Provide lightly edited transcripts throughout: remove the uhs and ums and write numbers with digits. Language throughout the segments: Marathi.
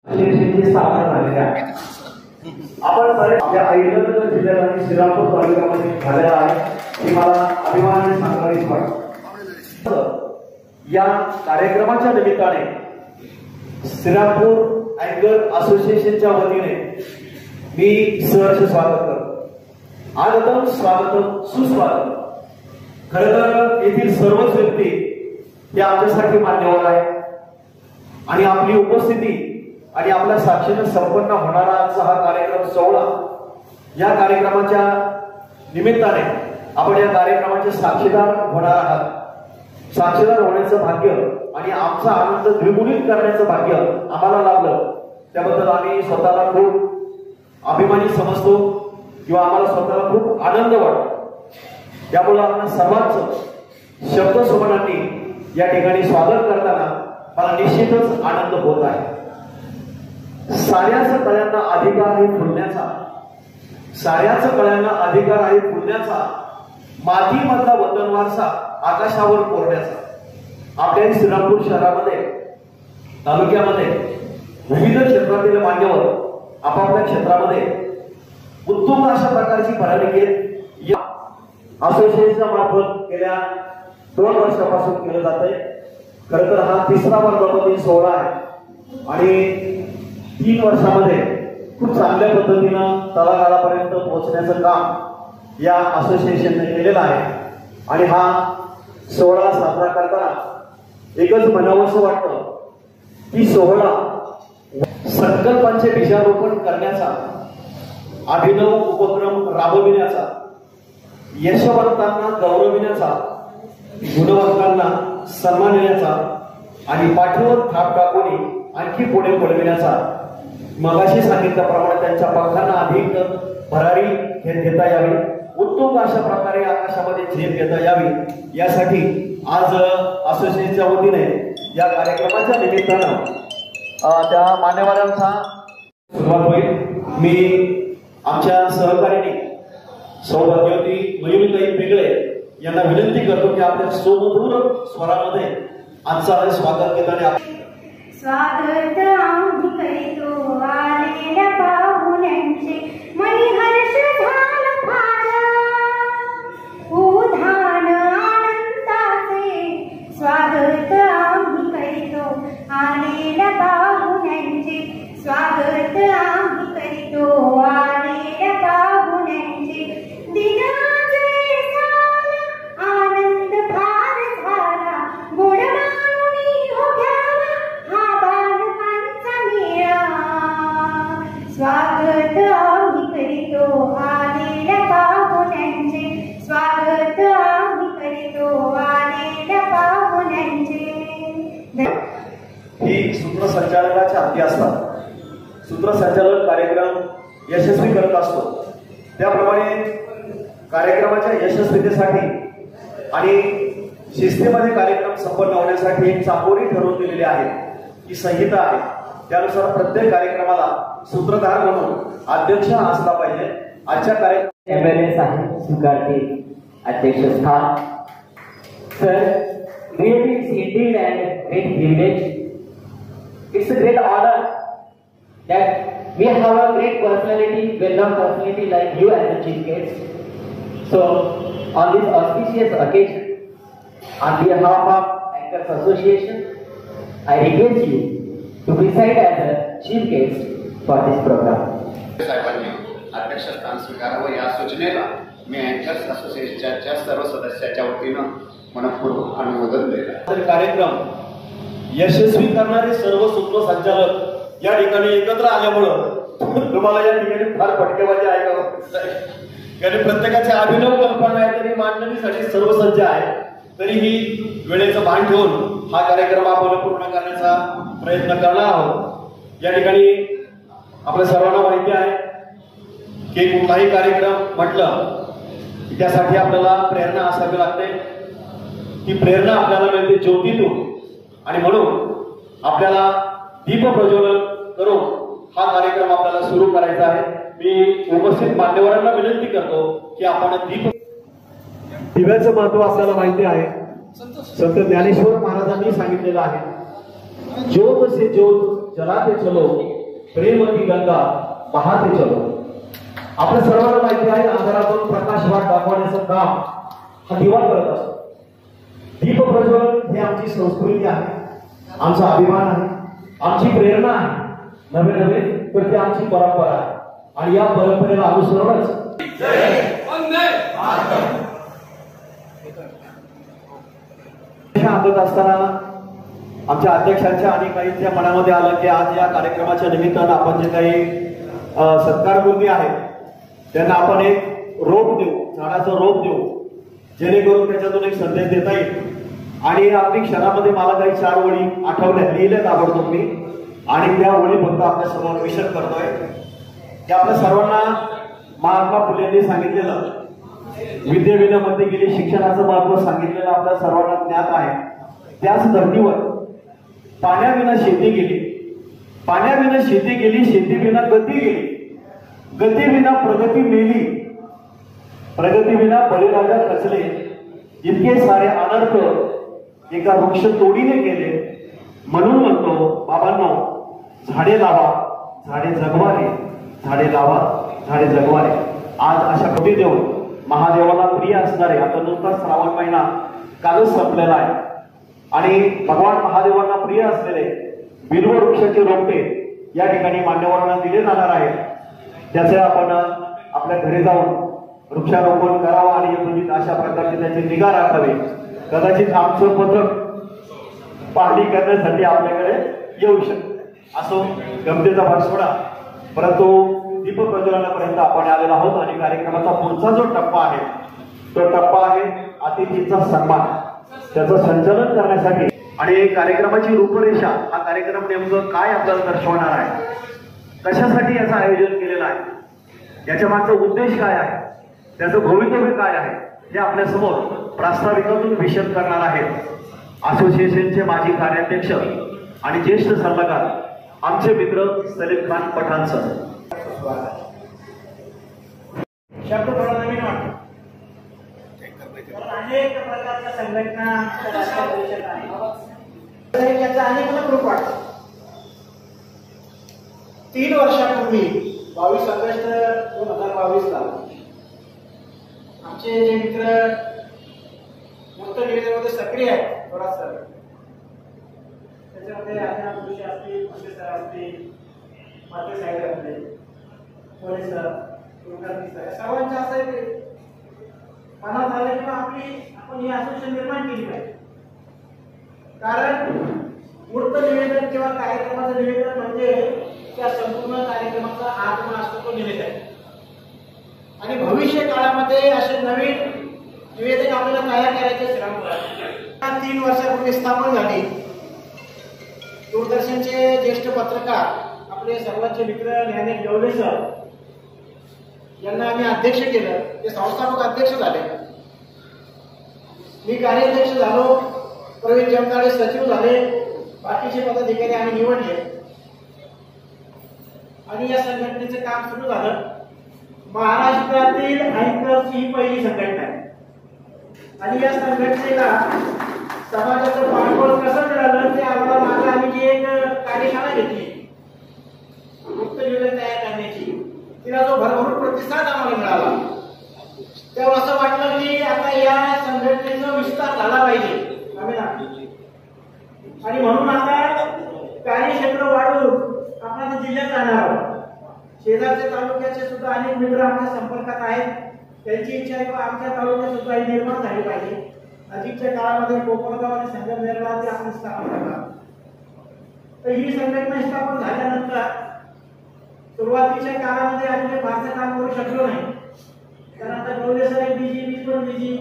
स्थापना झालेली आहे। आपण बरेच आपल्या अहिल्यानगर जिल्ह्यात आणि श्रीरामपूर तालुक्यामध्ये झालेला आहे, ही मला अभिमानाने सांगावीच वाटतं। या कार्यक्रमाच्या निमित्ताने श्रीरामपूर अँकर असोसिएशनच्या वतीने मी सहर्ष स्वागत करतो। आगतम स्वागतम सुस्वागतम। खरं तर येथील सर्वच व्यक्ती हे आमच्यासाठी मान्यवर आहे आणि आपली उपस्थिती आणि आपल्या साक्षीने संपन्न होणारा आजचा हा कार्यक्रम सोहळा, या कार्यक्रमाच्या निमित्ताने आपण या कार्यक्रमाचे साक्षीदार होणार आहात। साक्षीदार होण्याचं भाग्य आणि आमचा आनंद द्विगुणित करण्याचं भाग्य आम्हाला लाभलं, त्याबद्दल आम्ही स्वतःला खूप अभिमानी समजतो किंवा आम्हाला स्वतःला खूप आनंद वाटतो। त्यामुळे आपण सर्वांचं शब्द सुमनांनी या ठिकाणी स्वागत करताना मला निश्चितच आनंद होत आहे। साऱ्याच कळ्यांना अधिकार आहे फुलण्याचा, साऱ्याच कळ्यांना अधिकार आहे फुलण्याचा, मातीमधला वतन वारसा आकाशावर कोरण्याचा। आपल्या श्रीरामपूर शहरामध्ये तालुक्यामध्ये विविध क्षेत्रातील मान्यवर आपापल्या क्षेत्रामध्ये उत्तुंग अशा प्रकारची परालिके या असोसिएशनच्या मार्फत गेल्या 2 वर्षापासून केलं जात आहे। खरं तर हा 3रा वर्धापन सोहळा आहे आणि 3 वर्षामध्ये खूप चांगल्या पद्धतीनं तळागाळापर्यंत पोहोचण्याचं काम या असोसिएशनने केलेलं आहे आणि हा सोहळा साजरा करताना एकच म्हणावंसं वाटतं की सोहळा संकल्पांचे बीजारोपण करण्याचा, अभिनव उपक्रम राबविण्याचा, यशवंतांना गौरविण्याचा, गुणवंतांना सन्मानिण्याचा आणि पाठीवर थाप टाकून आणखी पुढे पळविण्याचा, मगाशी सांगितल्याप्रमाणे त्यांच्या पंखांना अधिक भरारी घेता यावी, उत्तुंग अशा प्रकारे आकाशामध्ये झेप घेता यावी, यासाठी आज असोसिएशनच्या वतीने या कार्यक्रमाच्या निमित्तानं त्या मान्यवरांचा सुरुवात होईल। मी आमच्या सहकारिणी सौभाग्यवती मयुरीताई पिगळे यांना विनंती करतो की आपल्या सुमधुर स्वरामध्ये आजचा स्वागत घेताना स्वागत आम्ही करीतो आलेल्या पाहुण्यांचे, मनी हर्ष झाला फार उधाण आनंदाचे। स्वागत आम्ही करीतो आलेल्या पाहुण्यांचे, स्वागत आम्ही करीतो आलेल्या पाहुण्यांचे। दिनाचे साल आनंद फार झाला, गोड मानुनी हो घ्यावा हा बालकांचा मेळा। स्वागत आम्ही करीतो आलेल्या पाहुण्यांचे, स्वागत आम्ही करीतो आलेल्या पाहुण्यांचे। ही सूत्रसंचालकाच्या हाती असतात। सूत्रसंचालक कार्यक्रम यशस्वी करत असतो, त्याप्रमाणे कार्यक्रमाच्या यशस्वीतेसाठी आणि शिस्तीमध्ये कार्यक्रम संपन्न होण्यासाठी एक चाकोरी ठरवून दिलेली आहे, ही संहिता आहे। त्यानुसार प्रत्येक कार्यक्रमाला सूत्रधार म्हणून अध्यक्ष असला पाहिजे। आजच्या कार्यक्रम एमएलए साहेब स्वीकारते अध्यक्षस्थान। Sir, really it's indeed and great privilege. It's a great honor that we have a great personality, well-known personality like you as the chief guest. So, on this auspicious occasion, on behalf of Anchors Association, I request you to preside as a chief guest for this program. साहेबांनी अध्यक्षस्थान स्वीकारावं या सूचनेला मी अँकर्स असोसिएशनच्या सर्व सदस्याच्या वतीनं मनपूर्वक अनुमोदन देतो। कार्यक्रम यशस्वी करणारे सर्व सूत्रसंचालक या ठिकाणी एकत्र आल्यामुळं तुम्हाला या ठिकाणी फार फटकेबाजी आहे का? कारण प्रत्येकाच्या अभिनव कल्पना आहे, तरी मांडणीसाठी सर्व सज्ज आहे, तरीही वेळेचं भान ठेवून हा कार्यक्रम आपण पूर्ण करण्याचा प्रयत्न करणार आहोत। या ठिकाणी आपल्या सर्वांना माहिती आहे की कुठलाही कार्यक्रम म्हटलं त्यासाठी आपल्याला प्रेरणा असावी लागते। ही प्रेरणा आपल्याला मिळते ज्योतीतून आणि म्हणून आपल्याला दीप प्रज्वलन करून हा कार्यक्रम आपल्याला सुरू करायचा आहे। मी उपस्थित मान्यवरांना विनंती करतो की आपण दिव्याचं महत्व आपल्याला माहिती आहे, संत ज्ञानेश्वर महाराजांनी सांगितलेलं आहे ज्योत से ज्योत जलाते चलो, प्रेम की गंगा बहाते चलो. आपल्या सर्वांना माहिती आहे अंधारातून प्रकाशवाट दाखवण्याचं काम हा दिवा करत असतो. दीप प्रज्वलन ही आमची संस्कृती आहे, आमचा अभिमान आहे, आमची प्रेरणा आहे. नवे नवे तर ती आमची परंपरा आहे आणि या परंपरेला अनुसरूनच आणत असताना आमच्या अध्यक्षांच्या आणि काहींच्या मनामध्ये आलं की आज या कार्यक्रमाच्या निमित्तानं आपण जे काही सत्कारमूर्ती आहेत त्यांना आपण एक रोप देऊ, झाडाचं रोप देऊ, जेणेकरून त्याच्यातून एक संदेश देता येईल. आणि अगदी क्षणामध्ये मला काही 4 ओळी आठवल्या, लिहिल्या ताबडतोब मी, आणि त्या ओळी फक्त आपल्या समोर विषद करतोय की आपल्या सर्वांना महात्मा फुलेंनी सांगितलेलं विद्येविना मती गेली, शिक्षणाचं महत्व सांगितलेलं आपल्या सर्वांना ज्ञात आहे. त्याच धर्तीवर पाण्याविना शेती गेली, पाण्याविना शेती गेली, शेतीविना गती गेली, गतीविना प्रगती मेली, प्रगतीविना बळीराजा खचले. इतके सारे अनर्थ एका वृक्ष तोडीने केले. म्हणून म्हणतो बाबांनो, झाडे लावा, झाडे जगवारे, झाडे लावा, झाडे जगवारे. आज अशा कृती देऊन महादेवाला प्रिय असणारे, आता नुकताच श्रावण महिना कालच संपलेला आहे आणि भगवान महादेवांना प्रिय असलेले बिल्व वृक्षाचे रोपटे या ठिकाणी मान्यवरांना दिले जाणार आहेत. त्याचे आपण आपल्या घरी जाऊन वृक्षारोपण करावा आणि म्हणजे अशा प्रकारची त्याची निगा राखावी. कदाचित आमचं पथक पाहणी करण्यासाठी आपल्याकडे येऊ शकते. असो, गमतीचा भाग सोडा, परंतु दीप प्रज्वलनापर्यंत आपण आलेलो आहोत आणि कार्यक्रमाचा पुढचा जो टप्पा आहे तो टप्पा आहे अतिथीचा सन्मान. त्याचं संचालन करण्यासाठी आणि कार्यक्रमाची रूपरेषा, हा कार्यक्रम नेमकं काय आपल्याला दर्शवणार आहे, कशासाठी याचं आयोजन केलेलं आहे, याच्या मागचा उद्देश काय आहे, त्याचं भवितव्य काय आहे, हे आपल्या समोर प्रास्ताविकातून विशद करणार आहेत असोसिएशनचे माजी कार्याध्यक्ष आणि ज्येष्ठ सल्लागार आमचे मित्र सलीम खान पठाण सर. शब्द थोडा नवीन वाटतो, अनेक प्रकारच्या संघटना याचा अनेक ग्रुप वाटतो. 3 वर्षापूर्वी 22 ऑगस्ट 2022 ला आमचे जे मित्र मुक्त निवेदनामध्ये सक्रिय आहेत, थोडा सर त्याच्यामध्ये आज्ञा पुरुषे असतील, सर असतील, मात्र साहेब असतील, पोलीस सर, सर्वांच्या असं एक मनात आलं किंवा आपण ही असोसिएशन निर्माण केली पाहिजे. कारण मूर्त निवेदन किंवा कार्यक्रमाचं निवेदन म्हणजे त्या संपूर्ण कार्यक्रमाचा आत्मा असतो तो निवेदन. आणि भविष्य काळामध्ये असे नवीन निवेदन आपल्याला तयार करायचे श्रम करा. 3 वर्षापूर्वी स्थापन झाली. दूरदर्शनचे ज्येष्ठ पत्रकार आपले सर्वांचे मित्र ज्ञानेश गवळे सर यांना आम्ही अध्यक्ष केलं, ते संस्थापक अध्यक्ष झाले. मी कार्याध्यक्ष झालो, प्रवीण जमदाडे सचिव झाले, बाकीचे पदाधिकारी आम्ही निवडले आणि या संघटनेचे काम सुरू झालं. महाराष्ट्रातील अँकर्सची ही पहिली संघटना आहे आणि या संघटनेला समाजाचं पाठबळ कसं मिळालं ते आम्हाला मागे आम्ही जी एक कार्यशाळा घेतली मुक्त निवेदन तयार करण्याची, तिला जो भरभरून प्रतिसाद आम्हाला मिळाला तेव्हा असं वाटलं की आता या संघटनेचा विस्तार झाला पाहिजे आम्ही आणि म्हणून आता कार्यक्षेत्र वाढवून आपण जिल्ह्यात जाणार आहोत. शेजारच्या तालुक्याचे सुद्धा अनेक मित्र आमच्या संपर्कात आहेत. त्यांची इच्छा आहे की आमच्या तालुक्यात सुद्धा ही निर्माण झाली पाहिजे. नजीकच्या काळामध्ये कोपरगाव आणि संगमनेरला ते आपण स्थापन करणार. तर ही संघटना स्थापन झाल्यानंतर सुरुवातीच्या काळामध्ये आम्ही फारसं काम करू शकलो नाही, कारण आता गवळे सर एक बिजी, मी पण बिजी,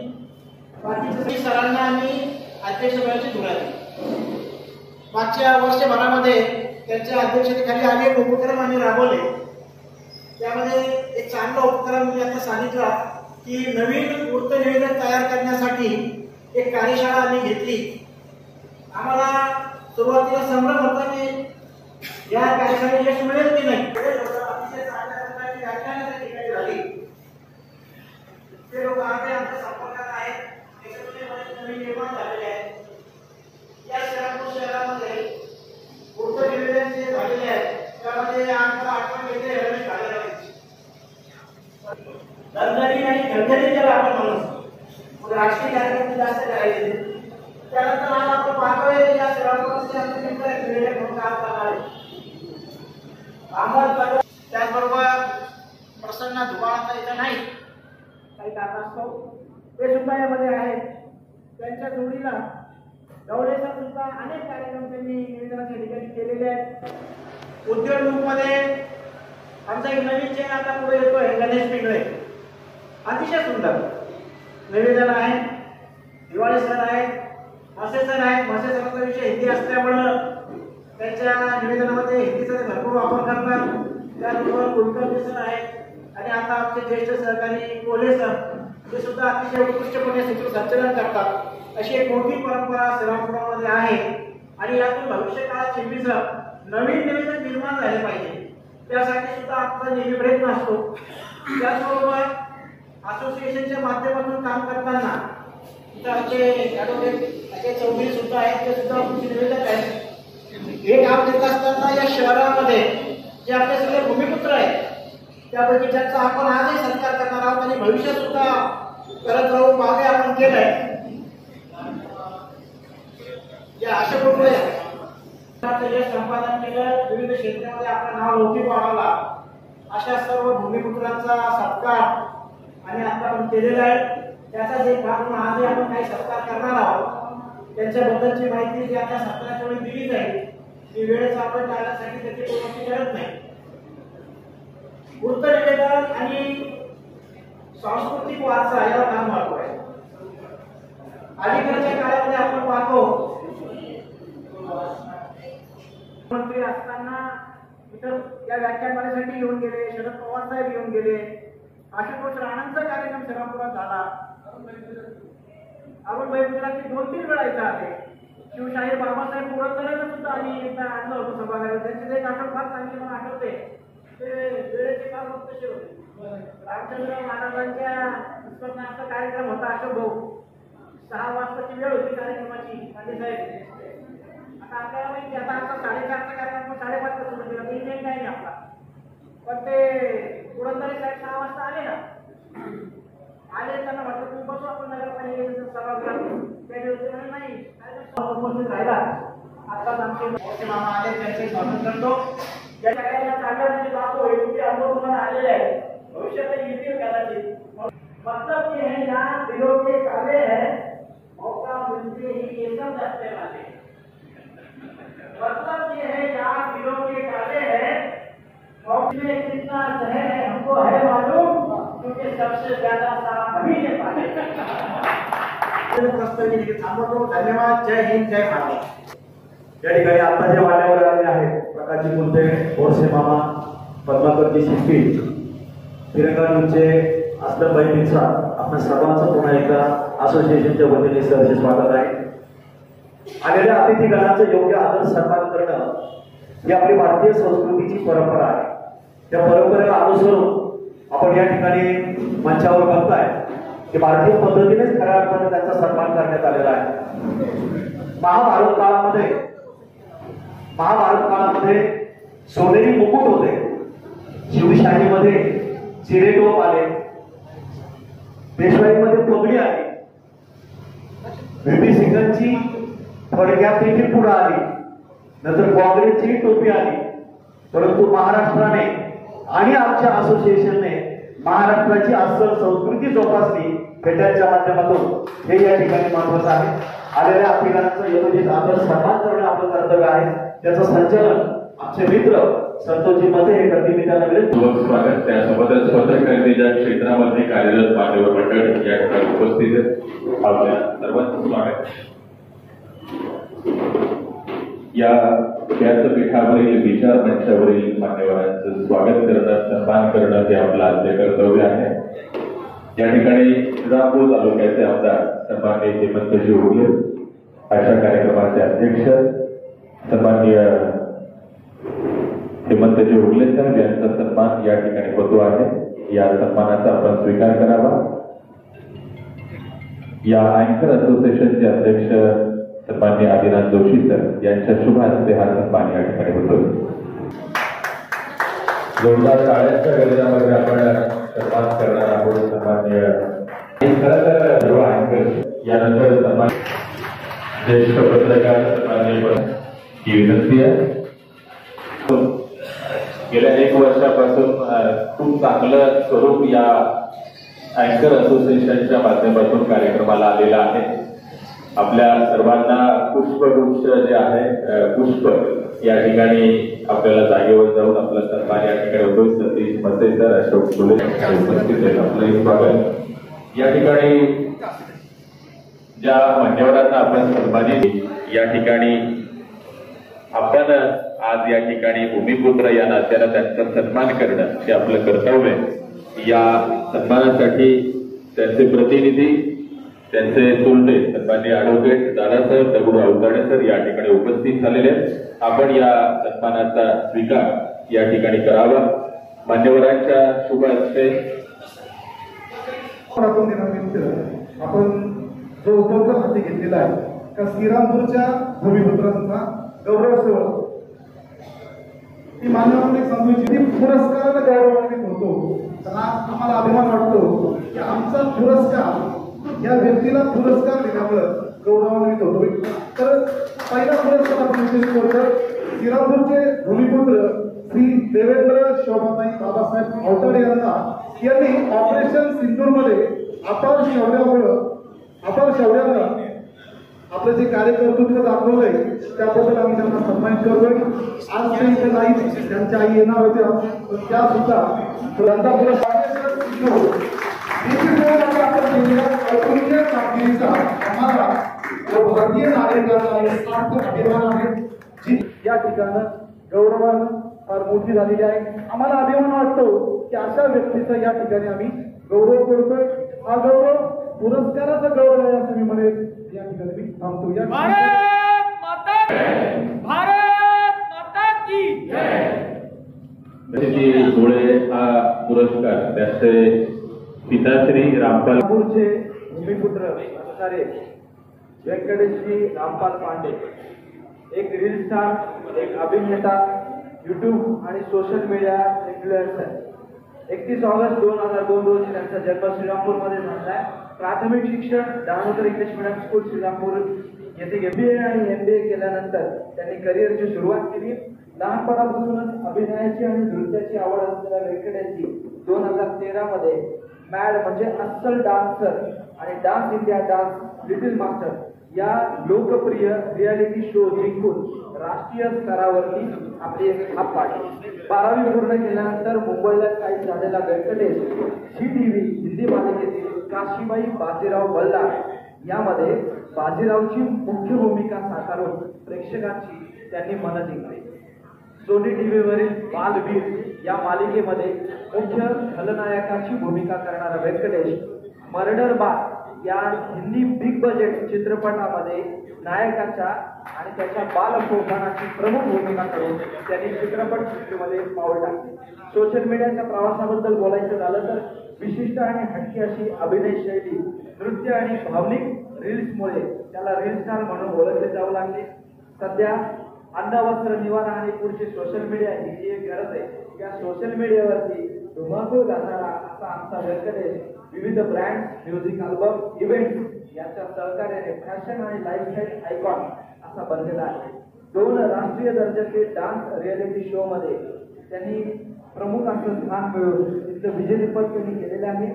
बाकीच्या सरांना आम्ही अध्यक्षपदाची धुरा दिली. मागच्या वर्षभरामध्ये त्यांच्या अध्यक्षतेखाली अनेक उपक्रम आम्ही राबवले. त्यामध्ये एक चांगला उपक्रम मी आता सांगितला की नवीन मूर्त निवेदन तयार करण्यासाठी एक कार्यशाळा आम्ही घेतली. आम्हाला सुरुवातीला संभ्रम होता की या कार्यशाळेत यश मिळेल की नाही. अतिशय चांगल्या प्रकारची व्याख्यानं त्या ठिकाणी झाली. ते लोक आमच्या संपर्कात आहेत, त्याच्यामध्ये नवीन निर्माण झालेले आहेत. या शहरामध्ये अंधारी आणि खळखळीत ज्याला आपण म्हणू, मग राजकीय कार्यक्रम जास्त करायचे. त्यानंतर आज आपण पाहतोय या श्रीरामपूरचे आपले मित्र वेगळे म्हणून काम करणारे आम्हाला. त्याचबरोबर प्रसन्न धुमाळांचा इथं नाही, काही कारणास्तव ते सुद्धा यामध्ये आहेत. त्यांच्या जोडीला गवळेचा सुद्धा अनेक कार्यक्रम त्यांनी निवेदनाच्या ठिकाणी केलेले आहेत. उद्योगमध्ये आमचा एक नवीन चेन आता पुढे येतोय, गणेश पिंगळे, अतिशय सुंदर निवेदन आहे. दिवाळी सण आहे, मासे सण आहे. मासे सणाचा विषय हिंदी असल्यामुळं त्यांच्या निवेदनामध्ये हिंदीचा ते भरपूर वापर करतात. त्याचबरोबर कुलकर्णी सण आहे आणि आता आमचे ज्येष्ठ सहकारी कोल्हे सर ते सुद्धा अतिशय उत्कृष्टपणे सूत्रसंचालन करतात. अशी एक मोठी परंपरा श्रीरामपुरामध्ये आहे आणि यातून भविष्य काळात चिंबीचं नवीन निवेदन निर्माण झाले पाहिजे, त्यासाठी सुद्धा आमचा नेहमी प्रयत्न असतो. त्याचबरोबर असोसिएशनच्या माध्यमातून काम करताना इथं आमचे ॲडव्होकेट असे चौधरी सुद्धा आहेत, ते सुद्धा आमचे निवेदक आहेत. हे काम देत असताना या शहरामध्ये जे आपले सगळे भूमिपुत्र आहेत त्यापैकी ज्यांचा आपण आजही सत्कार करणार आहोत आणि भविष्यात सुद्धा करत राहू, मागे आपण केलंय. या अशा प्रकारे संपादन केलं, विविध क्षेत्रामध्ये आपलं नाव लौकिक वाढवला, अशा सर्व भूमिपुत्रांचा सत्कार आणि आता आपण केलेला आहे. त्याचाच एक भाग म्हणून आजही आपण काही सत्कार करणार आहोत. त्यांच्याबद्दलची माहिती जी आता सत्काराच्या वेळी दिली जाईल ती वेळेचा आपण टाळण्यासाठी त्याची कोणती गरज नाही. वृत्तनिवेदन आणि सांस्कृतिक वारसा याला काम महत्व आहे. अलीकडच्या काळामध्ये आपण पाहतो मंत्री असताना इतर या व्याख्यानमालेसाठी येऊन गेले, शरद पवार साहेब येऊन गेले, आशुतोष राणांचा कार्यक्रम श्रीरामपुरात झाला, अरुणभाई गुजराती 2-3 वेळा इथं आले, शिवशाहीर बाबासाहेब पुरंदरेंना सुद्धा आम्ही इथं आणलं होतं सभागृहात. त्यांचे एक आठवण फार चांगली मला आठवते, ते वेळेचे फार मुक्तशीर होते. रामचंद्र महाराजांच्या उत्सवाचा कार्यक्रम होता अशोक भाऊ, 6 वाजताची वेळ होती कार्यक्रमाची. पंडित साहेब आता आपल्याला माहिती, आता आमचा 4:30चा कार्यक्रम 5:30ला सुरू केला, इंडियन टाइम आपला. पण ते पुरंदरे साहेब 6 वाजता आले ना, आले त्यांना म्हटलं तुम्ही बसू आपण नगरपालिकेचं सभागृहात. त्या दिवशी म्हणजे नाही उपस्थित राहिला. आताच आमचे मामा आले, त्यांचे स्वागत करतो. या सगळ्यांना चांगल्या जातो योग्य अनुभव तुम्हाला आलेले आहे, भविष्यात येतील कदाचित. मतलब ये है यहाँ दिलों के काले है, मौका मिलते ही ये सब दस्ते वाले. मतलब ये है यहाँ दिलों के काले है, मौके कितना सहर है हमको है मालूम, क्योंकि सबसे ज्यादा साथ अभी ने पाले. थांबवतो. धन्यवाद. जय हिंद, जय भारत. या ठिकाणी आता जे मान्यवर आले आहेत, प्रकाशजी कुलते, बोरसे मामा, पद्माकरजी शिंपी, तिरंगा न्यूजचे असलमभाई मिश्रा, आपण सर्वांचं पुन्हा एकदा असोसिएशनच्या वतीने सहर्ष स्वागत आहे. आलेल्या अतिथीगणांचं योग्य आदर सन्मान करणं ही आपली भारतीय संस्कृतीची परंपरा आहे. त्या परंपरेला अनुसरून आपण या ठिकाणी मंचावर बघताय की भारतीय पद्धतीनेच खऱ्या अर्थाने त्यांचा सन्मान करण्यात आलेला आहे. महाभारत काळामध्ये सोनेरी मुकुट होते, शिवशाहीमध्ये चिरेटोप आले, पेशवाईमध्ये पगडी आली, व्हीपी सिंगांची थोडक्यापैकी पुढे आली, नंतर काँग्रेसची टोपी आली. परंतु महाराष्ट्राने आणि आमच्या असोसिएशनने महाराष्ट्राची अस्सल संस्कृती जोपासली, फेट्यांच्या माध्यमातून हे या ठिकाणी महत्वाचं आहे. आलेल्या अतिथींचं योजित आदर सन्मान करणं आपलं कर्तव्य आहे. त्याचं संचालन आमचे मित्र संतोषजी मते हे करतील. मी त्यांना विनंती. स्वागत. त्यासोबतच पत्रकारितेच्या क्षेत्रामध्ये कार्यरत मान्यवर मंडळ या ठिकाणी उपस्थित आहेत. आपल्या सर्वांचं स्वागत. या व्यासपीठावरील विचार मंचावरील मान्यवरांचं स्वागत करणं, सन्मान करणं हे आपलं आद्य कर्तव्य आहे. या ठिकाणी श्रीरामपूर तालुक्याचे आमदार सन्माननीय हेमंतजी उगले, अशा कार्यक्रमाचे अध्यक्ष सन्माननीय हेमंतजी उगले साहेब यांचा सन्मान या ठिकाणी होतो आहे. या सन्मानाचा आपण स्वीकार करावा. या अँकर असोसिएशनचे अध्यक्ष सन्माननीय आदिनाथ जोशी सर यांच्या शुभ हस्ते हा सन्मान या ठिकाणी होतो. जोरदार टाळ्यांच्या गजरामध्ये आपण सन्मान करणार आहोत. सन्माननीय खरं तर सर्व अँकर यानंतर सन्मान ज्येष्ठ पत्रकार सन्माननीय ही विनंती आहे. गेल्या 1 वर्षापासून खूप चांगलं स्वरूप या अँकर असोसिएशनच्या माध्यमातून कार्यक्रमाला आलेला आहे. आपल्या सर्वांना पुष्पगुच्छ जे आहे पुष्प या ठिकाणी आपल्याला जागेवर जाऊन आपला सन्मान या ठिकाणी होतो. सतीश मसेकर, अशोक फुले उपस्थित आहेत. आपलं स्वागत. या ठिकाणी ज्या मान्यवरांना आपण सन्मानित या ठिकाणी आपण आज या ठिकाणी भूमिपुत्र या नात्याला त्यांचा सन्मान करणं हे आपलं कर्तव्य आहे. या सन्मानासाठी त्यांचे प्रतिनिधी, त्यांचे तोंडे सन्माननीय ॲडव्होकेट दादासाहेब दगडू अवताडे सर या ठिकाणी उपस्थित झालेले आहेत. आपण या सन्मानाचा स्वीकार या ठिकाणी करावा. मान्यवरांच्या शुभ हस्ते आपण जो उपक्रम हाती घेतलेला आहे का श्रीरामपूरच्या भूमिपुत्रांचा गौरव सोहळा ती मान्यवरांनी समजूची पुरस्काराला गौरवान्वित होतो. तर आज आम्हाला अभिमान वाटतो की आमचा पुरस्कार या व्यक्तीला पुरस्कार दिल्यामुळं गौरवान्वित होतो. तर पहिला पुरस्कार आपण विशेष करतो श्रीरामपूरचे भूमिपुत्र श्री देवेंद्र शोभाताई बाबासाहेब अवताडे यांनी ऑपरेशन सिंदूरमध्ये अपार शौर्यानं आपलं जे कार्यकर्तृत्व दाखवलंय त्याबद्दल आम्ही त्यांना सन्मानित करतोय. आज ते इथे नाही, त्यांच्या आई येणार होत्या, पण त्या सुद्धा त्यांचा पुरस्कार आम्हाला भारतीय नागरिकांना अभिमान आहे. या ठिकाणं गौरवानं फार मोठी झालेली आहे. आम्हाला अभिमान वाटतो की अशा व्यक्तीचा या ठिकाणी आम्ही गौरव करतोय. हा गौरव पुरस्काराचा गौरव आहे असं मी म्हणेल. या ठिकाणी मी थांबतो. धुळे हा पुरस्कार त्याचे पिताश्री रामपालपूरचे भूमिपुत्र असणारे व्यंकटेशजी रामपाल पांडे एक रील स्टार, एक अभिनेता, युट्यूब आणि सोशल मीडिया इन्फ्लुएन्सर. 31 ऑगस्ट 2002 रोजी त्यांचा जन्म श्रीरामपूरमध्ये झाला आहे. प्राथमिक शिक्षण दानोदर इंग्लिश मीडियम स्कूल श्रीरामपूर येथे MBA आणि MBA केल्यानंतर त्यांनी करिअरची सुरुवात केली. लहानपणापासूनच अभिनयाची आणि नृत्याची आवड असलेल्या व्यंकटेशजी 2013 मध्ये मॅड म्हणजे अस्सल डान्सर आणि dance India dance little master या लोकप्रिय रियालिटी शो जिंकून राष्ट्रीय स्तरावरती आपली छाप पाडली. 12वी पूर्ण केल्यानंतर मुंबईला काही झालेला व्यंकटेश ZTV हिंदी मालिकेतील काशीबाई बाजीराव बल्लाळ यामध्ये बाजीरावची मुख्य भूमिका साकारून प्रेक्षकांची त्यांनी मन जिंकली. सोनी टीव्हीवरील बालवीर या मालिकेमध्ये मुख्य खलनायकाची भूमिका करणारा व्यंकटेश मर्डर बार या हिंदी बिग बजेट चित्रपटामध्ये नायकाच्या आणि त्याच्या बालपोषणाची प्रमुख भूमिका करून त्यांनी चित्रपट सृष्टीमध्ये पाऊल टाकले. सोशल मीडियाच्या प्रवासाबद्दल बोलायचं झालं तर विशिष्ट आणि हटकी अशी अभिनय शैली, नृत्य आणि भावनिक रील्समुळे त्याला रील स्टार म्हणून ओळखले जाऊ लागले. सध्या अन्न, वस्त्र, निवारा आणि पुढची सोशल मीडिया ही जी एक गरज आहे त्या सोशल मीडियावरती धुमाकूळ घालणारा असा आमचा व्यंकटेश विविध ब्रँड, म्युझिक अल्बम, इव्हेंट यांच्या सहकार्याने फॅशन आणि लाईफस्टाईल आयकॉन असा बनलेला आहे. 2 राष्ट्रीय दर्जाचे डान्स रियालिटी शो मध्ये त्यांनी प्रमुख असं स्थान मिळवून तिथलं विजयदीपक त्यांनी केलेले आहे.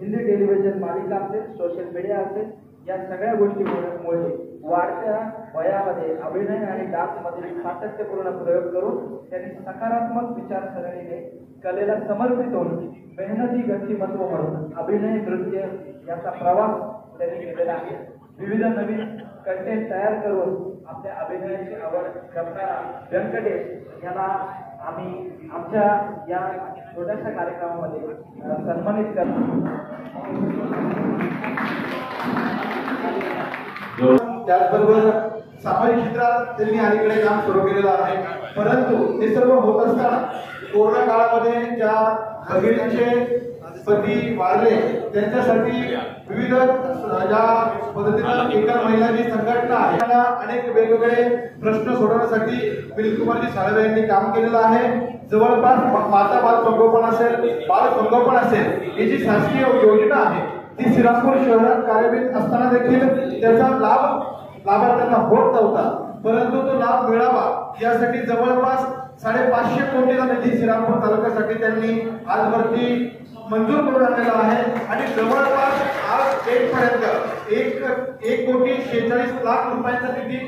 हिंदी टेलिव्हिजन मालिका असेल, सोशल मीडिया असेल, या सगळ्या गोष्टीमुळे वाढत्या वयामध्ये अभिनय आणि डान्समधील सातत्यपूर्ण प्रयोग करून त्यांनी सकारात्मक विचारसरणीने कलेला समर्पित होऊन मेहनती व्यक्तिमत्व म्हणून अभिनय, नृत्य याचा प्रवास त्यांनी केलेला आहे. विविध नवीन कंटेंट तयार करून आपल्या अभिनयाची आवड जपणारा व्यंकटेश याला आम्ही आमच्या या छोट्याशा कार्यक्रमामध्ये सन्मानित करतो. त्याचबरोबर सामाजिक क्षेत्रात त्यांनी अलीकडे काम सुरू केलेलं आहे. परंतु हे सर्व होत असताना कोरोना काळामध्ये ज्या भगिनींचे पती वारले त्यांच्यासाठी विविध ज्या पद्धतीनं एका महिलांची संघटना आहे त्यांना अनेक वेगवेगळे प्रश्न सोडवण्यासाठी विनीलकुमारजी साळवे यांनी काम केलेलं आहे. जवळपास माता बाल संगोपन असेल, बाल संगोपन असेल, ही जी शासकीय योजना आहे ती श्रीरामपूर शहरात कार्यान्वित असताना देखील त्याचा लाभ लाभार्थ्यांना होत नव्हता. परंतु तो लाभ मिळावा यासाठी जवळपास 550 कोटीचा निधी श्रीरामपूर तालुक्यासाठी त्यांनी आजवरती मंजूर करून आणलेला आहे आणि जवळपास आज पर्यंत 1,46,00,000 रुपयांचा निधी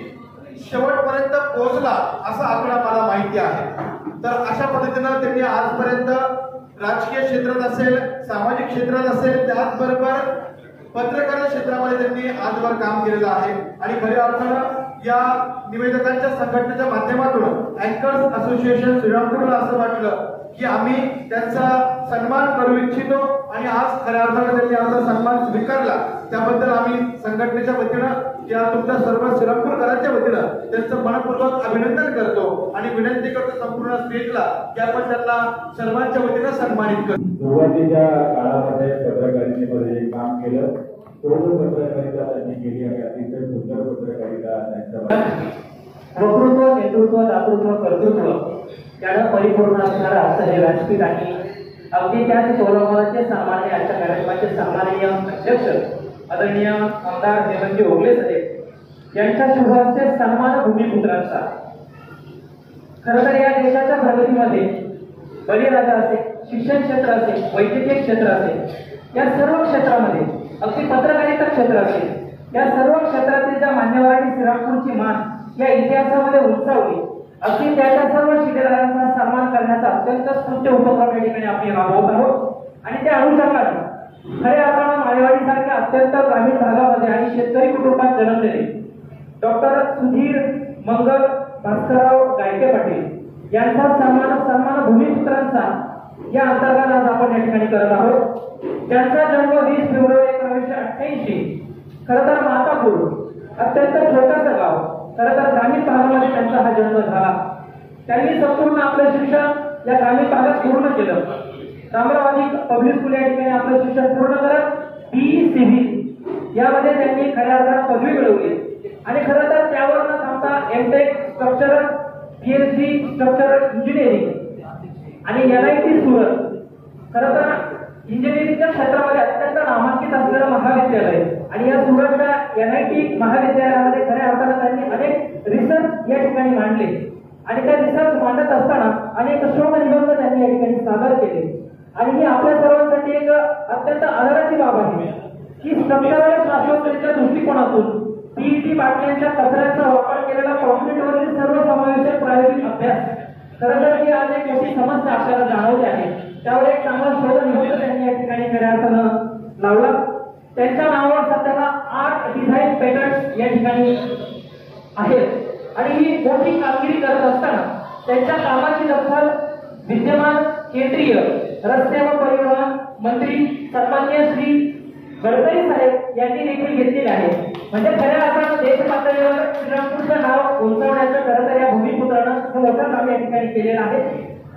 शेवटपर्यंत पोहोचला असा आकडा मला माहिती आहे. तर अशा पद्धतीनं त्यांनी आजपर्यंत राजकीय क्षेत्रात असेल, सामाजिक क्षेत्रात असेल, त्याचबरोबर पत्रकार क्षेत्रामध्ये त्यांनी आजवर काम केलेलं आहे. आणि खऱ्या अर्थानं या निवेदकांच्या संघटनेच्या माध्यमातून अँकर्स असोसिएशन श्रीरामपूरला असं वाटलं की आम्ही त्यांचा सन्मान करू इच्छितो आणि आज खऱ्या अर्थानं त्यांनी आमचा सन्मान स्वीकारला. त्याबद्दल आम्ही संघटनेच्या वतीनं या तुमच्या सर्व श्रीरामपूरकरांच्या वतीनं त्यांचं मनपूर्वक अभिनंदन करतो आणि विनंती करतो संपूर्ण स्टेजला की आपण त्यांना सर्वांच्या वतीनं सन्मानित करतो. सुरुवातीच्या काळामध्ये पत्रकारितेमध्ये काम केलं, पत्रकारिता त्यांनी केली आणि अतिशय सुंदर पत्रकारिता त्यांच्या वक्तृत्व, नेतृत्व, दातृत्व, कर्तृत्व यानं परिपूर्ण असणारा असं हे व्यासपीठ आणि अगदी त्याच गौरवाचे सन्माननीय आजच्या कार्यक्रमाचे सन्माननीय अध्यक्ष आदरणीय आमदार हेमंतजी ओगले साहेब यांच्या शुभास्ते सन्मान भूमिपुत्रांचा. खरं तर या देशाच्या प्रगतीमध्ये बळीराजा असेल, शिक्षण क्षेत्र असेल, वैद्यकीय क्षेत्र असेल, या सर्व क्षेत्रामध्ये अगदी पत्रकारिता क्षेत्र असेल, या सर्व क्षेत्रातील ज्या मान्यवरांनी श्रीरामपूरची मान या इतिहासामध्ये उंचावली, अगदी त्याच्या सर्व शिलेदारांचा सन्मान करण्याचा अत्यंत स्तुत्य उपक्रम या ठिकाणी आपण राबवत आहोत. आणि त्या अनुषंगाने खऱ्या अर्थानं माळेवाडीसारख्या अत्यंत ग्रामीण भागामध्ये आणि शेतकरी कुटुंबात जन्मलेले डॉक्टर सुधीर मंगल भास्करराव गायके पाटील यांचा सन्मान भूमिपुत्रांचा या अंतर्गत आज आपण या ठिकाणी करत आहोत. त्यांचा जन्म 20 फेब्रुवारी 1988 खरं तर मातापूर अत्यंत छोटंसं गाव, खरं तर ग्रामीण भागामध्ये त्यांचा हा जन्म झाला. त्यांनी संपूर्ण आपलं शिक्षण या ग्रामीण भागात पूर्ण केलं. ताम्रवादी पब्लिक स्कूल या ठिकाणी आपलं शिक्षण पूर्ण करत BE सिव्हिल यामध्ये त्यांनी खऱ्या अर्थानं पदवी मिळवली आणि खरं तर त्यावर न थांबता MTech structural, PhD structural engineering आणि NIT सुरत खरं तर इंजिनिअरिंगच्या क्षेत्रामध्ये अत्यंत नामांकित असलेलं महाविद्यालय आणि या सुरतच्या NIT महाविद्यालयामध्ये खऱ्या अर्थानं त्यांनी अनेक रिसर्च या ठिकाणी मांडले आणि त्या रिसर्च मांडत असताना अनेक शोधनिबंध त्यांनी या ठिकाणी सादर केले. आणि ही आपल्या सर्वांसाठी एक अत्यंत आदराची बाब आहे की स्ट्रक्चरल शास्त्रज्ञाच्या दृष्टिकोनातून PET बाटल्यांच्या कचऱ्याचा वापर केलेला कॉन्क्रीटवरील सर्वसमावेशक प्रायोगिक अभ्यास खरं तर ही आज एक मोठी समस्या आपल्याला जाणवली आहे. त्यावर एक चांगला शोध निबंध त्यांनी या ठिकाणी खऱ्या अर्थानं लावला. त्यांच्या नावावर सध्याला 8 डिझाईन पेटंट्स या ठिकाणी आहेत आणि ही मोठी कामगिरी करत असताना त्यांच्या कामाची दखल विद्यमान केंद्रीय रस्ते व परिवहन मंत्री सन्माननीय श्री गडकरी साहेब यांनी देखील घेतलेले आहे. म्हणजे खऱ्या अर्थानं देश पातळीवर श्रीरामपूरचं नाव उंचावण्याचं खरं तर या भूमिपुत्रानं मोठं काम या ठिकाणी केलेलं आहे.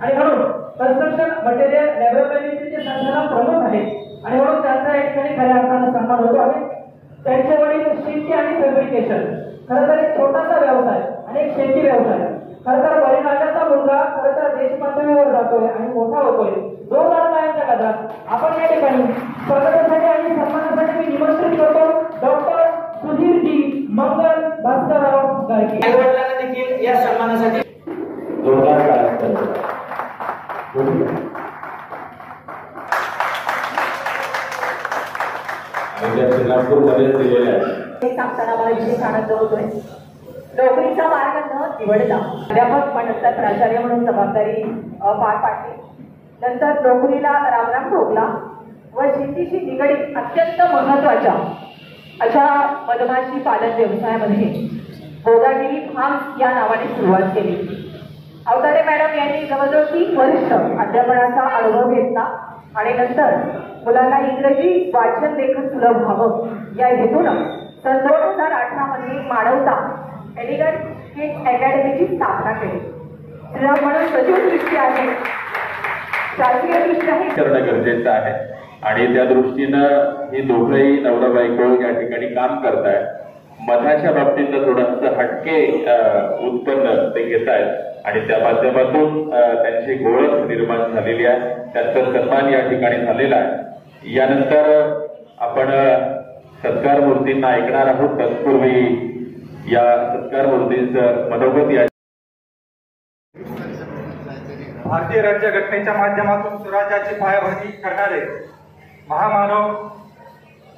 आणि म्हणून कन्स्ट्रक्शन मटेरियल लॅबोरेटरीचे संचालक प्रमुख आहेत आणि म्हणून त्यांचा या ठिकाणी खऱ्या अर्थानं सन्मान होतो आहे. त्यांच्या वडील शेती आणि फॅब्रिकेशन खरं तर एक छोटासा व्यवसाय आणि एक शेती व्यवसाय. खरं तर बळीराजाचा मुलगा खरं तर देश पातळीवर जातोय आणि मोठा होतोय. 2000 गटात आपण या ठिकाणी स्वागतासाठी आणि सन्मानासाठी मी निमंत्रित करतो डॉक्टर सुधीरजी मंगल भास्करराव गायके. आईवडिलांना देखील या सन्मानासाठी जोरदार कार्यक्रम. श्रीरामपूरमध्ये दिलेल्या हे सांगताना मला विशेष आनंद होतोय. नोकरीचा मार्ग न निवडला, अध्यापक पण नंतर प्राचार्य म्हणून जबाबदारी पार पाडली. नंतर नोकरीला रामराम ठोकला व शेतीशी निगडीत अत्यंत महत्वाच्या अशा मधमाशी पालन व्यवसायामध्ये गोदागिरी फार्म्स या नावाने सुरुवात केली. अवतारे मॅडम यांनी जवळजवळ 3 वर्ष अध्यापनाचा अनुभव घेतला आणि नंतर मुलांना इंग्रजी वाचन लेखन सुलभ व्हावं या हेतूनं सन 2018 मध्ये मानवता एलिगंट किड्स अकॅडमीची स्थापना केली. म्हणून सजीव दृष्टी आहे राजकीय दृष्ट्या हे करणं गरजेचं आहे आणि त्या दृष्टीनं ही दोघंही नवरा बायको या ठिकाणी काम करतायत. मधाच्या बाबतीतलं थोडंसं हटके उत्पन्न ते घेत आहेत आणि त्या माध्यमातून त्यांची ओळख निर्माण झालेली आहे. त्यांचा सन्मान या ठिकाणी झालेला आहे. यानंतर आपण सत्कार मूर्तींना ऐकणार आहोत. तत्पूर्वी या सत्कार मूर्तींचं मनोगत या भारतीय राज्यघटनेच्या माध्यमातून स्वराज्याची पायाभरणी करणारे महामानव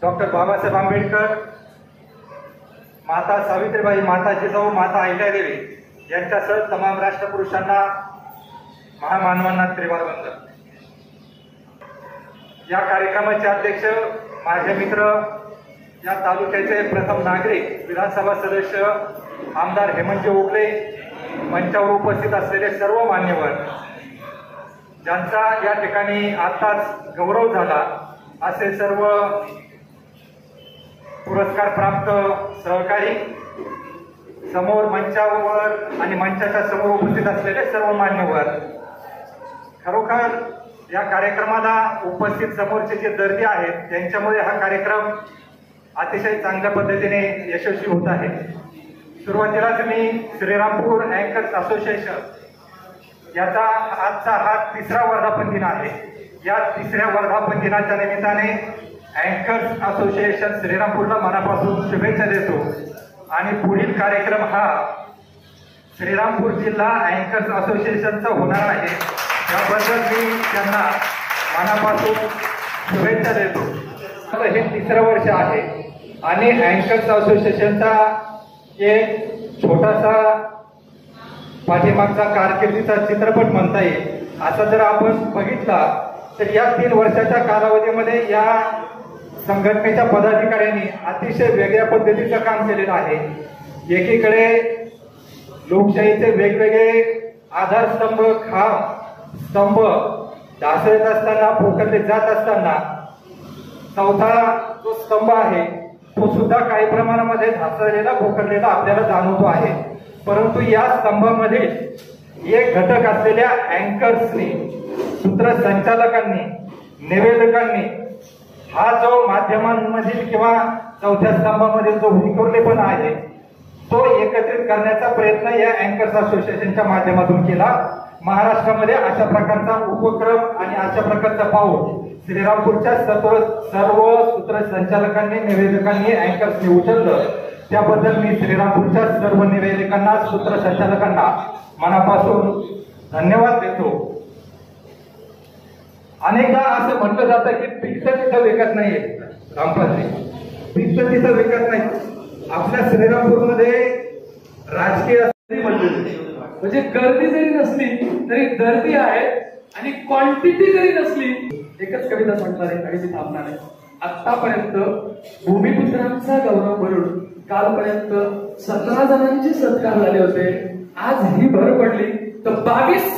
डॉक्टर बाबासाहेब आंबेडकर, माता सावित्रीबाई, माता जिजाऊ, माता अहिल्यादेवी यांच्यासह तमाम राष्ट्रपुरुषांना, महामानवांना त्रिवार वंदन. या कार्यक्रमाचे अध्यक्ष माझे मित्र, या तालुक्याचे प्रथम नागरिक, विधानसभा सदस्य आमदार हेमंतजी ओगले, मंचावर उपस्थित असलेले सर्व मान्यवर, ज्यांचा या ठिकाणी आताच गौरव झाला, असे सर्व पुरस्कार प्राप्त सहकारी, समोर मंचावर आणि मंचाच्या समोर उपस्थित असलेले सर्व मान्यवर, खरोखर या कार्यक्रमाला उपस्थित समोरचे जे दर्दी आहेत त्यांच्यामुळे हा कार्यक्रम अतिशय चांगल्या पद्धतीने यशस्वी होत आहे. सुरुवातीलाच मी श्रीरामपूर अँकर्स असोसिएशन याचा आजचा हा 3रा वर्धापन दिन आहे. या 3ऱ्या वर्धापन दिनाच्या निमित्ताने अँकर्स असोसिएशन श्रीरामपूरला मनापासून शुभेच्छा देतो आणि पुढील कार्यक्रम हा श्रीरामपूर जिल्हा अँकर्स असोसिएशनचा होणार आहे. त्याबद्दल मी त्यांना मनापासून शुभेच्छा देतो. हे 3रं वर्ष आहे आणि अँकर्स असोसिएशनचा एक छोटासा पाठीमागचा कारकिर्दीचा चित्रपट म्हणता येईल. असा जर आपण बघितला तर या 3 वर्षाच्या कालावधीमध्ये या संघटनेच्या पदाधिकाऱ्यांनी अतिशय वेगळ्या पद्धतीचं काम केलेलं आहे. एकीकडे लोकशाहीचे वेगवेगळे आधारस्तंभ, खांब, स्तंभ ढासळत असताना, पोखरले जात असताना 4था जो स्तंभ आहे तो सुद्धा काही प्रमाणामध्ये ढासळलेला, पोखरलेला आपल्याला जाणवतो आहे. परंतु या स्तंभामध्ये एक घटक असलेल्या अँकर्सनी, सूत्रसंचालकांनी, निवेदकांनी हा जो माध्यमांमधील किंवा 4थ्या स्तंभामधील जो विखुरलेपण आहे तो एकत्रित करण्याचा प्रयत्न या अँकर्स असोसिएशनच्या माध्यमातून केला. महाराष्ट्रामध्ये अशा प्रकारचा उपक्रम आणि अशा प्रकारचा पाऊल श्रीरामपूरच्या सर्व सूत्रसंचालकांनी, निवेदकांनी, अँकर्सनी उचललं. त्याबद्दल मी श्रीरामपूरच्या सर्व निवेदकांना, सूत्रसंचालकांना मनापासून धन्यवाद देतो. अनेकदा असं म्हटलं जातं की पित्त तिथं विकत नाहीये, रामपालजी पित्त तिथं विकत नाही. आपल्या श्रीरामपूरमध्ये राजकीय म्हणजे गर्दी जरी नसली तरी दर्दी आहे आणि क्वांटिटी जरी नसली. एकच कविता म्हणणार आहे आणि मी थांबणार आहे. आतापर्यंत भूमिपुत्रांचा गौरव म्हणून कालपर्यंत 17 जणांचे सत्कार झाले होते. आज ही भर पडली तर 22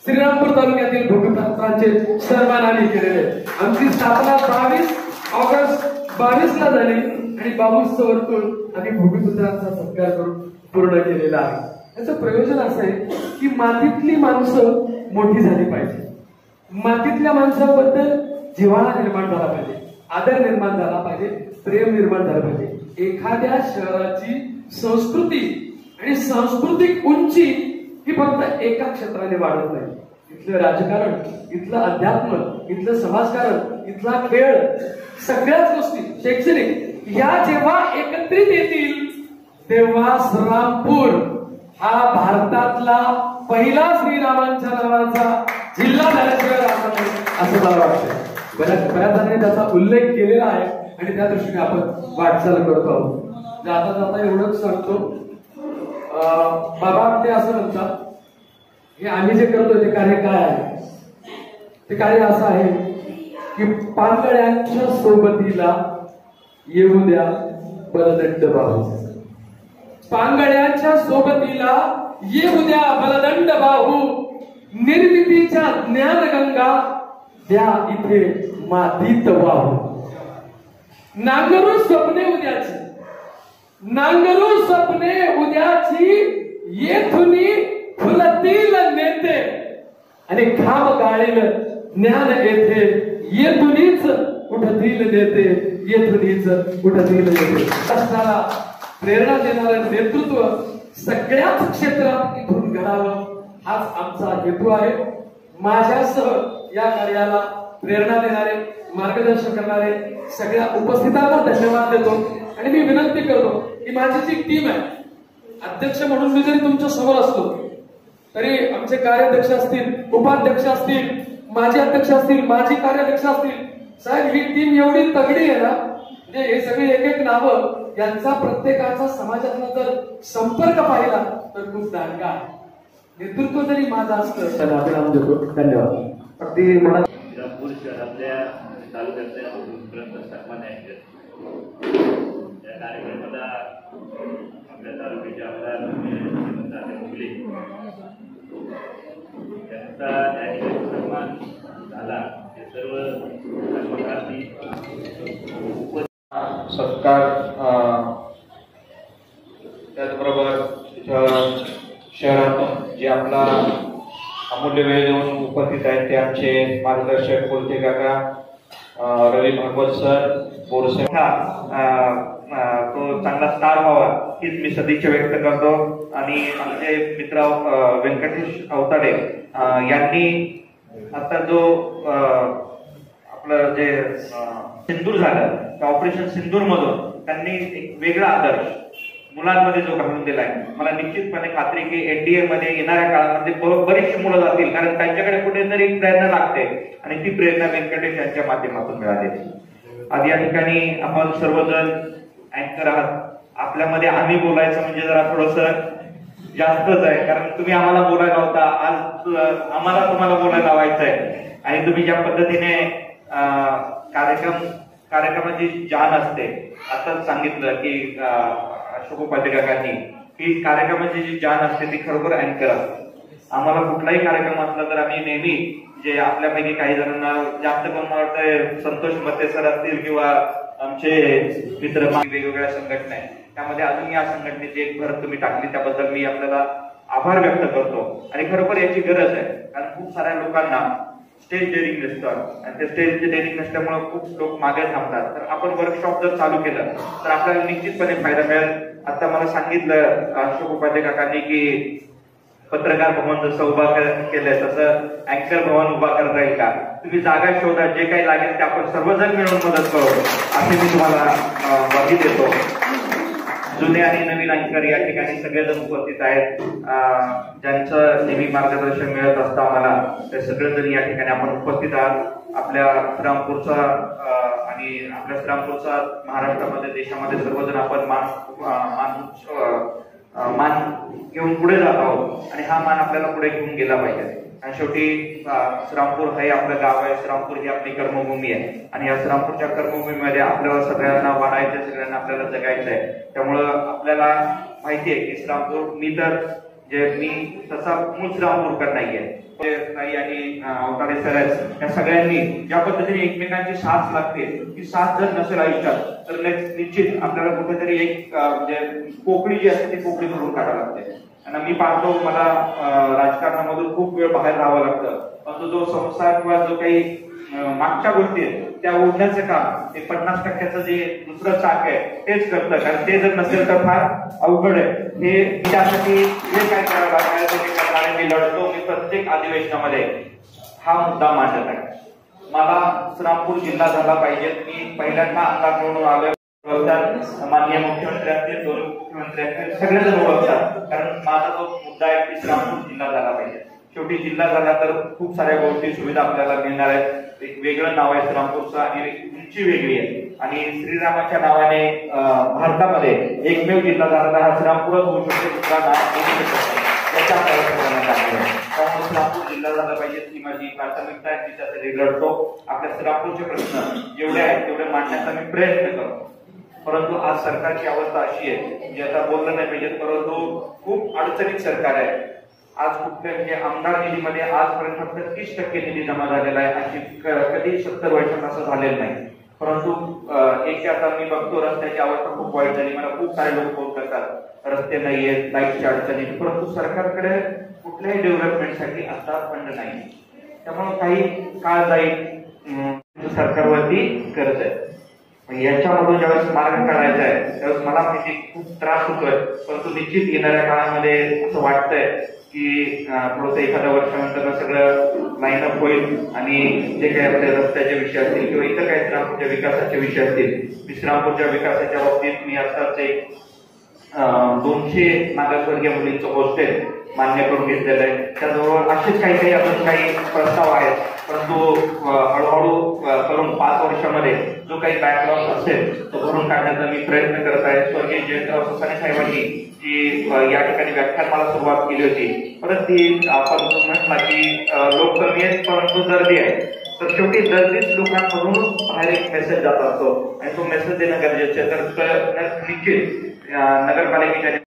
श्रीरामपूर तालुक्यातील भूमिपुत्रांचे सन्मान आम्ही केलेले. आमची स्थापना 22 ऑगस्ट 22ला झाली आणि 22 वर्तून आम्ही भूमिपुत्रांचा सत्कार करून पूर्ण केलेला आहे. याचं प्रयोजन असं आहे की मातीतली माणसं मोठी झाली पाहिजे, मातीतल्या माणसाबद्दल जिव्हाळा निर्माण झाला पाहिजे, आदर निर्माण झाला पाहिजे, प्रेम निर्माण झालं पाहिजे. एखाद्या शहराची संस्कृती आणि सांस्कृतिक उंची ही फक्त एका क्षेत्राने वाढत नाही. इथलं राजकारण, इथलं अध्यात्म, इथलं समाजकारण, इथला खेळ, सगळ्याच गोष्टी, शैक्षणिक या जेव्हा एकत्रित येतील तेव्हा श्रीरामपूर हा भारतातला पहिला श्रीरामांच्या नावाचा जिल्हा झाल्याशिवाय राहणार नाही असं मला वाटतं. बऱ्याच जणांनी त्याचा उल्लेख केलेला आहे आणि त्या दृष्टीने आपण वाटचाल करतो आहोत. जाता जाता एवढंच सांगतो, बाबा ते असं म्हणतात हे आम्ही जे करतोय ते कार्य काय आहे. ते कार्य असं आहे की पानगळ्यांच्या सोबतीला येऊ द्या बलदंड बाहू. पानगळ्यांच्या सोबतीला येऊ द्या बलदंड बाहू. निर्मितीच्या ज्ञानगंगा द्या इथे मातीत वाहू. नांगरू स्वप्ने उद्याची, नांगरू स्वप्ने उद्याची, येथुनी फुलतील नेते आणि घाम गाळील ज्ञान येथे येथूनच उठतील नेते, येथूनच उठतील नेते. राष्ट्राला प्रेरणा देणारं नेतृत्व सगळ्याच क्षेत्रात इथून घडावं हाच आमचा हेतू आहे. माझ्यासह या कार्याला प्रेरणा देणारे, मार्गदर्शन करणारे सगळ्या उपस्थितांना धन्यवाद देतो. आणि मी विनंती करतो की माझी जी टीम आहे, अध्यक्ष म्हणून मी जरी तुमच्या समोर असलो तरी आमचे कार्याध्यक्ष असतील, उपाध्यक्ष असतील, माजी अध्यक्ष असतील, माजी कार्याध्यक्ष असतील, साहेब ही टीम एवढी तगडी आहे ना, म्हणजे हे सगळे एक एक नावं यांचा प्रत्येकाचा समाजातला जर संपर्क पाहिला तर खूप दांडगा आहे. नेतृत्व जरी माझं असतं तर अभिराम देतो. धन्यवाद. अगदी मला श्रीरामपूर शहरातल्या तालुक्यातल्या सन्मान आहे. या कार्यक्रमाला आपल्या तालुक्याचे आमदार मुगले त्यांचा त्या ठिकाणी सन्मान झाला. हे सर्व कर्मचारी सत्कार, त्याचबरोबर शहरातून जे आपला अमूल्य वेळ देऊन उपस्थित आहेत ते आमचे मार्गदर्शक बोलते काका, रवी भागवत सर, बोरसे, तो चांगला स्टार व्हावा हीच मी सदिच्छा व्यक्त करतो. आणि आमचे मित्र व्यंकटेश अवताडे यांनी आता जो आपलं जे सिंदूर झालं त्या ऑपरेशन सिंदूर मधून त्यांनी एक वेगळा आदर्श मुलांमध्ये जो घालून दिलाय. मला निश्चितपणे खात्री की एनडीए मध्ये येणाऱ्या काळामध्ये बरीचशी मुलं जातील, कारण त्यांच्याकडे कुठेतरी प्रेरणा लागते आणि ती प्रेरणा व्यंकटेश यांच्या माध्यमातून मिळालेली. आज या ठिकाणी आपण सर्वजण अँकर आहात. आपल्यामध्ये आम्ही बोलायचं म्हणजे जरा थोडस जास्तच आहे, कारण तुम्ही आम्हाला बोलायला होता, आज आम्हाला तुम्हाला बोलायला लावायचंय. आणि तुम्ही ज्या पद्धतीने कार्यक्रमाची जाण असते, आताच सांगितलं की अशोक उपाध्याय काकांनी की कार्यक्रमाची जी जाण असते ती खरोखर अँकर असते. आम्हाला कुठलाही कार्यक्रम असला तर आम्ही नेहमी जे आपल्यापैकी काही जणांना जास्त करून मला वाटतं संतोष मते सर असतील किंवा आमचे मित्र वेगवेगळ्या संघटना आहेत, त्यामध्ये अजून या संघटनेची एक भर तुम्ही टाकली, त्याबद्दल मी आपल्याला आभार व्यक्त करतो. आणि खरोखर याची गरज आहे, कारण खूप साऱ्या लोकांना स्टेज डेअरिंग नसतं आणि ते स्टेज डेअरिंग नसल्यामुळे खूप लोक मागे थांबतात. तर आपण वर्कशॉप जर चालू केलं तर आपल्याला निश्चितपणे फायदा मिळेल. आता मला सांगितलं अशोक उपाध्याय काकांनी की पत्रकार भवन जसं उभा केलंय तसं अँकर भवन उभा करता येईल का, तुम्ही जागा शोधा, जे काही लागेल ते आपण सर्वजण मिळून मदत करू असे मी तुम्हाला ग्वाही देतो. जुने आणि नवीन अँकर या ठिकाणी सगळेजण उपस्थित आहेत, ज्यांचं नेहमी मार्गदर्शन मिळत असतं आम्हाला, ते सगळेजण या ठिकाणी आपण उपस्थित आहात. आपल्या श्रीरामपूरचा आणि आपल्या श्रीरामपूरचा महाराष्ट्रामध्ये देशामध्ये सर्वजण आपण मान घेऊन पुढे जात आहोत आणि हा मान आपल्याला पुढे घेऊन गेला पाहिजे. आणि शेवटी श्रीरामपूर हे आपलं गाव आहे, श्रीरामपूर ही आपली कर्मभूमी आहे आणि या श्रीरामपूरच्या कर्मभूमीमध्ये आपल्याला सगळ्यांना वाढायचं, सगळ्यांना आपल्याला जगायचं आहे. त्यामुळं आपल्याला माहिती आहे की श्रीरामपूर, मी तर मी तसा मूळ श्रीरामपूरकर नाहीये, आणि अवताडे सर या सगळ्यांनी ज्या पद्धतीने एकमेकांची साथ लागते, ती साथ जर नसेल आयुष्यात तर निश्चित आपल्याला कुठेतरी एक म्हणजे पोकळी जी असते ती पोकळी भरून काढावी लागते. आणि मी पाहतो, मला राजकारणामधून खूप वेळ बाहेर राहावं लागतं, परंतु जो संसार किंवा जो काही मागच्या गोष्टी आहेत त्या ओढण्याचं काम ते 50% जे दुसरं चाक आहे तेच करतं, कारण ते जर नसेल तर फार अवघड आहे. हे त्यासाठी जे काय करावं लागणार मी लढतो. मी प्रत्येक अधिवेशनामध्ये हा मुद्दा मांडत आहे. मला श्रीरामपूर जिल्हा झाला पाहिजे. मी पहिल्यांदा आमदार म्हणून आलोय, माननीय मुख्यमंत्री असतील, दोन मुख्यमंत्री असतील, सगळेजण ओळखतात, कारण माझा जो मुद्दा आहे की श्रीरामपूर जिल्हा झाला पाहिजे. शेवटी जिल्हा झाला तर खूप साऱ्या गोष्टी सुविधा आपल्याला मिळणार आहेत. एक वेगळं नाव आहे श्रीरामपूरचं आणि उंची वेगळी आहे. आणि श्रीरामाच्या नावाने भारतामध्ये एकमेव जिल्हा झाला हा श्रीरामपूरच होऊ शकतो, दुसरा नाव त्याच्या त्यामुळे श्रीरामपूर जिल्हा झाला पाहिजे ही माझी प्राथमिकता आहे. त्यासाठी लढतो. आपल्या श्रीरामपूरचे प्रश्न जेवढे आहेत तेवढे मांडण्याचा मी प्रयत्न करतो. परंतु आज सरकारची अवस्था अशी आहे जी आता बोललं नाही पाहिजे, परंतु खूप अडचणीत सरकार आहे. आज कुठल्या म्हणजे आमदार निधीमध्ये आजपर्यंत फक्त 30% निधी जमा झालेला आहे, अशी कधी 70 वर्षात असं झालेलं नाही. परंतु एक आता मी बघतो रस्त्याची अवस्था खूप वाईट झाली. मला खूप सारे लोक फोन करतात रस्ते नाहीयेत, लाईटच्या अडचणी, परंतु सरकारकडे कुठल्याही डेव्हलपमेंटसाठी आता फंड नाही. त्यामुळे काही काळ जाईल सरकारवरती कर्ज आहे. याच्यामधून ज्यावेळेस मार्ग काढायचा आहे त्यावेळेस मला माहिती खूप त्रास होतोय, परंतु निश्चित येणाऱ्या काळामध्ये असं वाटतंय की थोडंसं एखाद्या वर्षानंतर सगळं लाईनअप होईल आणि जे काही आपले रस्त्याचे विषय असतील किंवा इतर काही श्रीरामपूरच्या विकासाचे विषय असतील. श्रीरामपूरच्या विकासाच्या बाबतीत मी आताच एक 200 मागासवर्गीय मुलींचं हॉस्टेल मान्य करून घेतलेलं आहे. त्याजवळ असेच काही अजून काही प्रस्ताव आहेत, परंतु हळूहळू करून 5 वर्षामध्ये जो काही बॅकलॉग असेल तो भरून काढण्याचा मी प्रयत्न करत आहे. स्वर्गीय जयंतराव ससाणे साहेबांनी जी या ठिकाणी व्याख्यान मला सुरुवात केली होती, परत ती आपण म्हटला की लोक कमी आहेत परंतु दर्दी आहे, तर शेवटी दर्दीच लोकांमधून बाहेर एक मेसेज जात असतो आणि तो मेसेज देणं गरजेचं आहे. तर निश्चित नगरपालिकेच्या